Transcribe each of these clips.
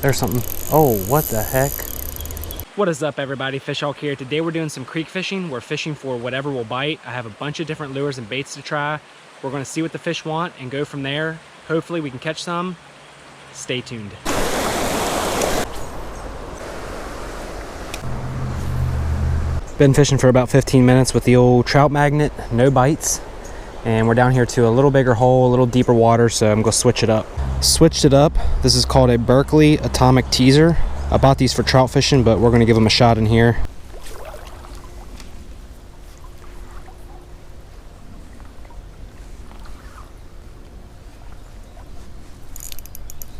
There's something. Oh, what the heck? What is up, everybody? Fish Hawk here. Today we're doing some creek fishing. We're fishing for whatever will bite. I have a bunch of different lures and baits to try. We're going to see what the fish want and go from there. Hopefully we can catch some. Stay tuned. Been fishing for about 15 minutes with the old trout magnet, no bites. And we're down here to a little bigger hole, a little deeper water, so I'm gonna switch it up. Switched it up. This is called a Berkeley Atomic Teaser. I bought these for trout fishing, but we're gonna give them a shot in here.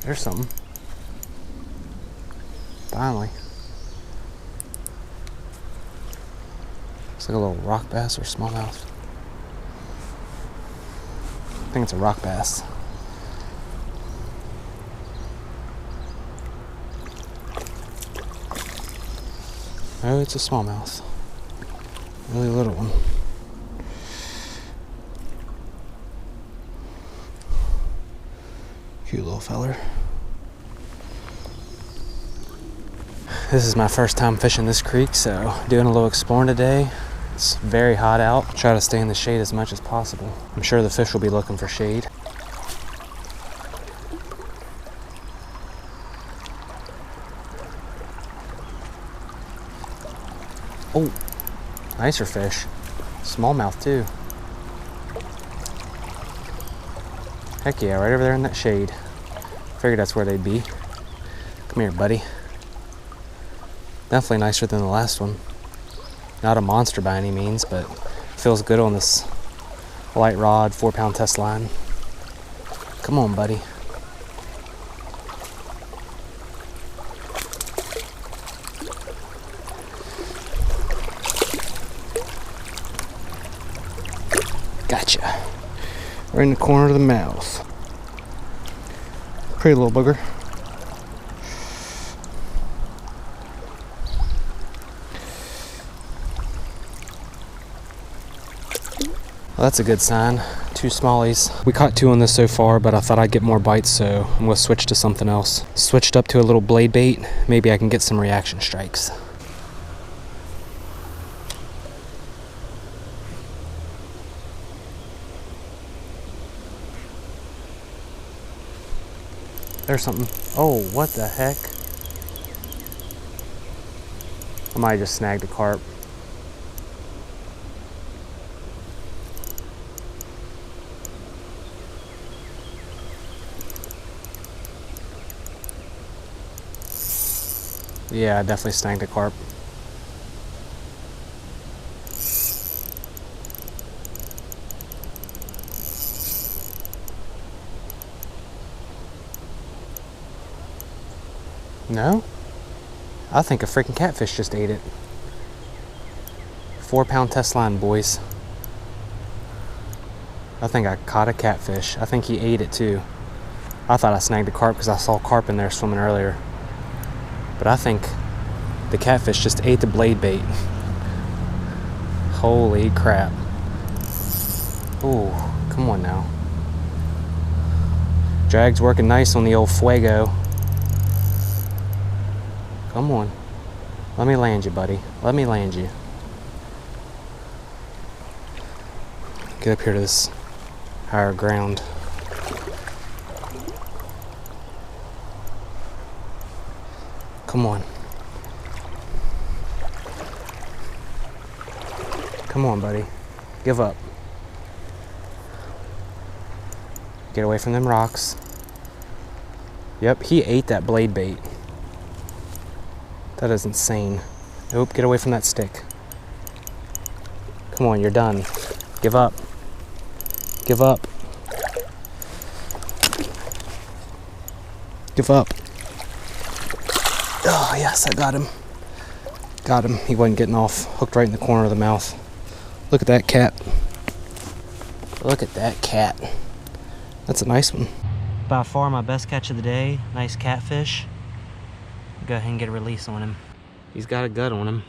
There's something. Finally. Looks like a little rock bass or smallmouth. I think it's a rock bass. Oh, it's a smallmouth. Really little one. Cute little feller. This is my first time fishing this creek, so doing a little exploring today. It's very hot out. Try to stay in the shade as much as possible. I'm sure the fish will be looking for shade. Oh, nicer fish. Smallmouth too. Heck yeah, right over there in that shade. Figured that's where they'd be. Come here, buddy. Definitely nicer than the last one. Not a monster by any means, but feels good on this light rod, 4-pound test line. Come on, buddy. Gotcha. Right in the corner of the mouth. Pretty little booger. Well, that's a good sign. 2 smallies. We caught 2 on this so far, but I thought I'd get more bites, so I'm gonna switch to something else. Switched up to a little blade bait. Maybe I can get some reaction strikes. There's something. Oh, what the heck? I might have just snagged a carp. Yeah, I definitely snagged a carp. No? I think a freaking catfish just ate it. 4-pound test line, boys. I think I caught a catfish. I think he ate it too. I thought I snagged a carp because I saw carp in there swimming earlier. But I think the catfish just ate the blade bait. Holy crap. Ooh, come on now. Drag's working nice on the old fuego. Come on. Let me land you, buddy. Let me land you. Get up here to this higher ground. Come on. Come on, buddy. Give up. Get away from them rocks. Yep, he ate that blade bait. That is insane. Nope, get away from that stick. Come on, you're done. Give up. Give up. Give up. Oh, yes, I got him. Got him. He wasn't getting off. Hooked right in the corner of the mouth. Look at that cat. Look at that cat. That's a nice one. By far my best catch of the day. Nice catfish. Go ahead and get a release on him. He's got a gut on him.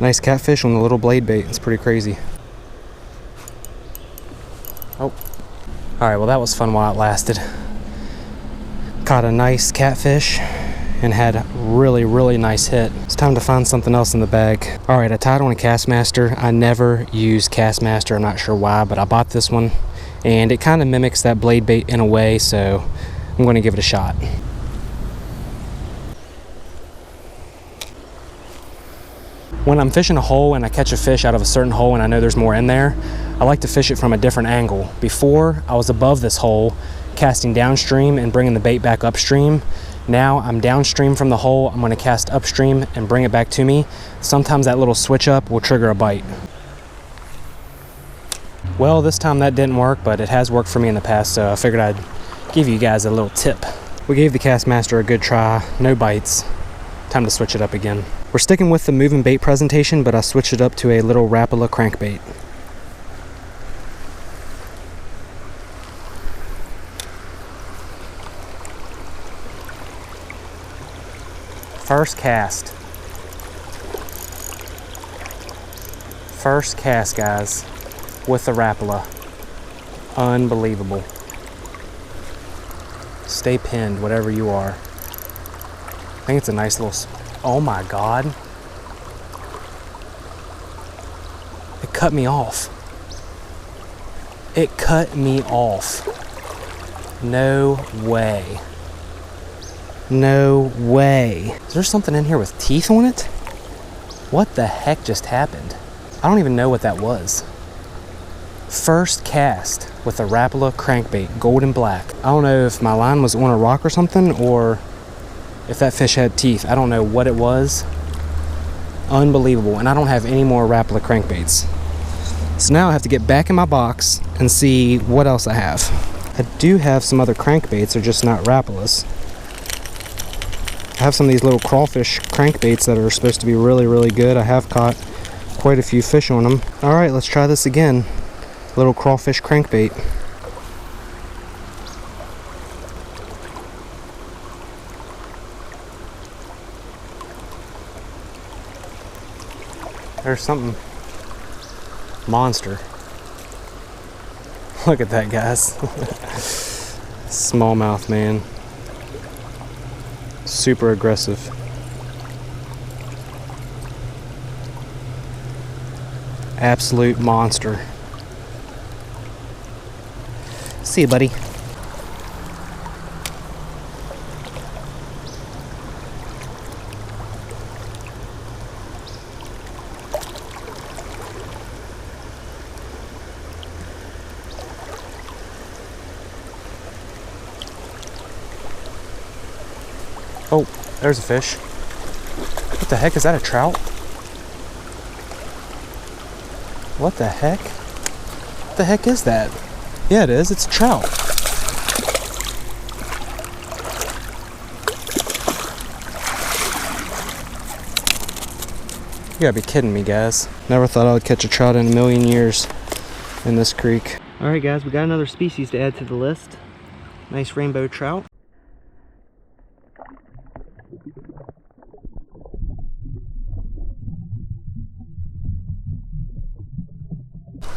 Nice catfish on the little blade bait. It's pretty crazy. Oh. Alright, well that was fun while it lasted. Caught a nice catfish and had a really nice hit. It's time to find something else in the bag. Alright, I tied on a Castmaster. I never use Castmaster. I'm not sure why, but I bought this one. And it kind of mimics that blade bait in a way, so I'm going to give it a shot. When I'm fishing a hole and I catch a fish out of a certain hole and I know there's more in there, I like to fish it from a different angle. Before, I was above this hole, casting downstream and bringing the bait back upstream. Now I'm downstream from the hole, I'm going to cast upstream and bring it back to me. Sometimes that little switch up will trigger a bite. Well, this time that didn't work, but it has worked for me in the past, so I figured I'd give you guys a little tip. We gave the Castmaster a good try, no bites. Time to switch it up again. We're sticking with the moving bait presentation, but I switched it up to a little Rapala crankbait. First cast. First cast, guys, with the Rapala. Unbelievable. Stay pinned, whatever you are. I think it's a nice little, oh my God. It cut me off. It cut me off. No way. No way. Is there something in here with teeth on it? What the heck just happened? I don't even know what that was. First cast with a Rapala crankbait, gold and black. I don't know if my line was on a rock or something, or if that fish had teeth. I don't know what it was. Unbelievable. And I don't have any more Rapala crankbaits. So now I have to get back in my box and see what else I have. I do have some other crankbaits, they're just not Rapalas. I have some of these little crawfish crankbaits that are supposed to be really good. I have caught quite a few fish on them. Alright, let's try this again. Little crawfish crankbait. There's something monster. Look at that, guys. Smallmouth, man. Super aggressive. Absolute monster. See you, buddy. Oh, there's a fish. What the heck? Is that a trout? What the heck? What the heck is that? Yeah, it is. It's a trout. You gotta be kidding me, guys. Never thought I would catch a trout in a million years in this creek. Alright, guys, we got another species to add to the list. Nice rainbow trout.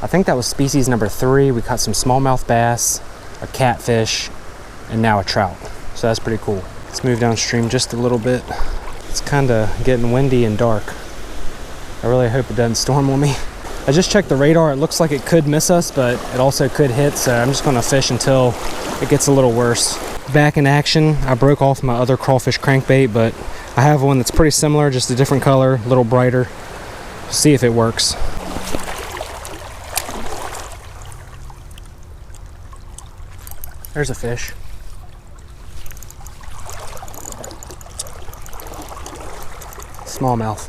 I think that was species number 3. We caught some smallmouth bass, a catfish, and now a trout. So that's pretty cool. Let's move downstream just a little bit. It's kind of getting windy and dark. I really hope it doesn't storm on me. I just checked the radar. It looks like it could miss us, but it also could hit. So I'm just gonna fish until it gets a little worse. Back in action. I broke off my other crawfish crankbait, but I have one that's pretty similar, just a different color, a little brighter. See if it works. There's a fish. Smallmouth.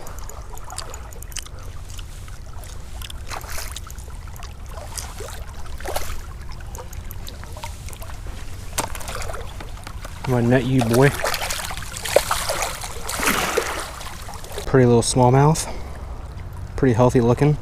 I'm gonna net you, boy. Pretty little smallmouth. Pretty healthy looking.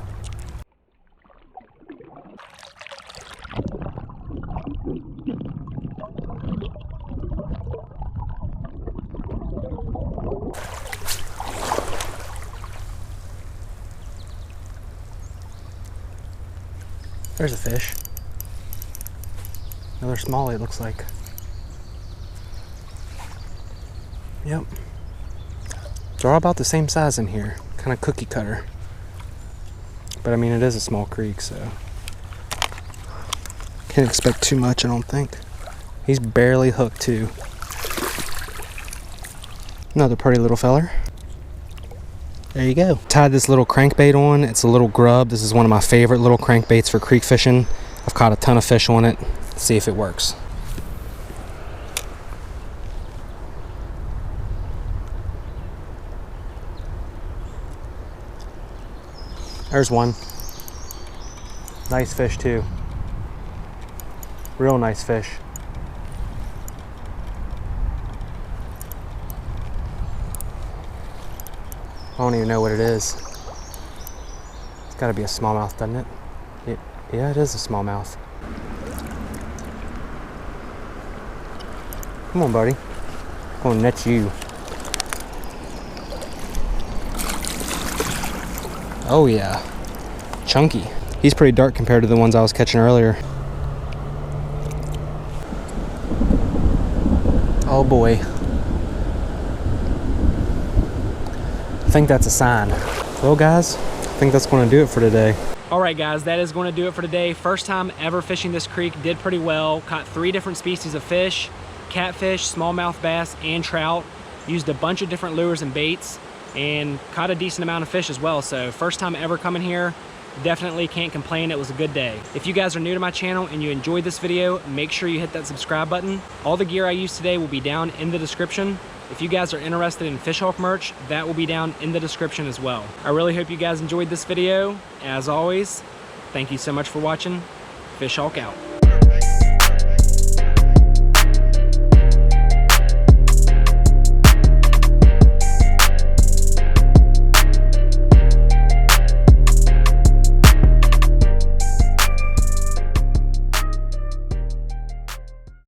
There's a fish. Another smallie, it looks like. Yep. They're all about the same size in here. Kind of cookie cutter. But I mean, it is a small creek, so can't expect too much, I don't think. He's barely hooked too. Another pretty little feller. There you go. Tied this little crankbait on. It's a little grub. This is one of my favorite little crankbaits for creek fishing. I've caught a ton of fish on it. Let's see if it works. There's one. Nice fish too. Real nice fish. I don't even know what it is. It's gotta be a smallmouth, doesn't it? Yeah, it is a smallmouth. Come on, buddy. I'm gonna net you. Oh yeah, chunky. He's pretty dark compared to the ones I was catching earlier. Oh boy. I think that's a sign. Well guys, I think that's gonna do it for today. All right guys, that is going to do it for today. First time ever fishing this creek, did pretty well. Caught 3 different species of fish, catfish, smallmouth bass, and trout. Used a bunch of different lures and baits, and caught a decent amount of fish as well. So first time ever coming here, definitely can't complain. It was a good day. If you guys are new to my channel and you enjoyed this video, make sure you hit that subscribe button. All the gear I used today will be down in the description. If you guys are interested in Fishhawk merch, that will be down in the description as well. I really hope you guys enjoyed this video. As always, thank you so much for watching. Fishhawk out.